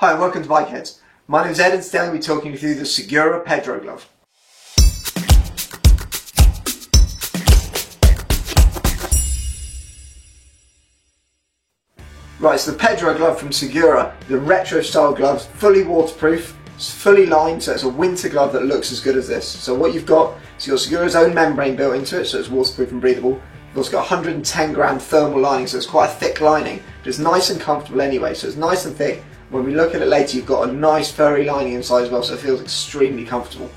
Hi and welcome to Bikeheads. My name is Ed and today I'll be talking you through the Segura Pedro glove. Right, so the Pedro glove from Segura, the retro style glove, fully waterproof, it's fully lined, so it's a winter glove that looks as good as this. So what you've got is you've got Segura's own membrane built into it, so it's waterproof and breathable. You've also got 110 gram thermal lining, so it's quite a thick lining, but it's nice and comfortable anyway, so it's nice and thick. When we look at it later, you've got a nice furry lining inside as well, so it feels extremely comfortable.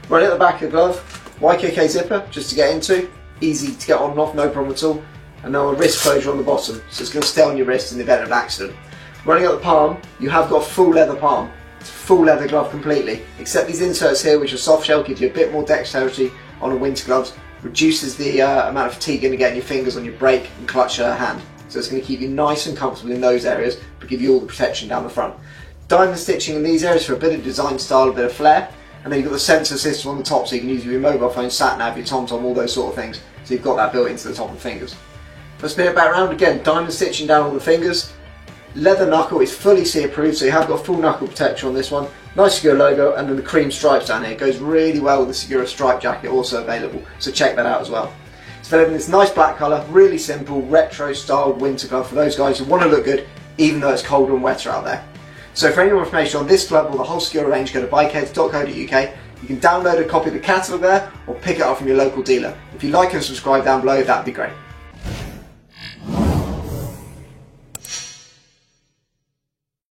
Right at the back of the glove, YKK zipper, just to get into, easy to get on and off, no problem at all. And now a wrist closure on the bottom, so it's going to stay on your wrist in the event of an accident. Running up the palm, you have got a full leather palm. It's a full leather glove completely, except these inserts here, which are soft shell, give you a bit more dexterity on a winter gloves, reduces the amount of fatigue you're going to get in your fingers on your brake and clutch hand. So it's going to keep you nice and comfortable in those areas, but give you all the protection down the front. Diamond stitching in these areas for a bit of design style, a bit of flair, and then you've got the sensor system on the top, so you can use your mobile phone, sat nav, your TomTom, all those sort of things. So you've got that built into the top of the fingers. If I spin it back around again, diamond stitching down on the fingers. Leather knuckle is fully sea approved, so you have got full knuckle protection on this one. Nice Segura logo, and then the cream stripes down here. It goes really well with the Segura stripe jacket, also available, so check that out as well. It's available in this nice black colour, really simple, retro style winter glove for those guys who want to look good, even though it's colder and wetter out there. So for any more information on this glove or the whole Segura range, go to bikeheads.co.uk. You can download a copy of the catalogue there, or pick it up from your local dealer. If you like and subscribe down below, that'd be great.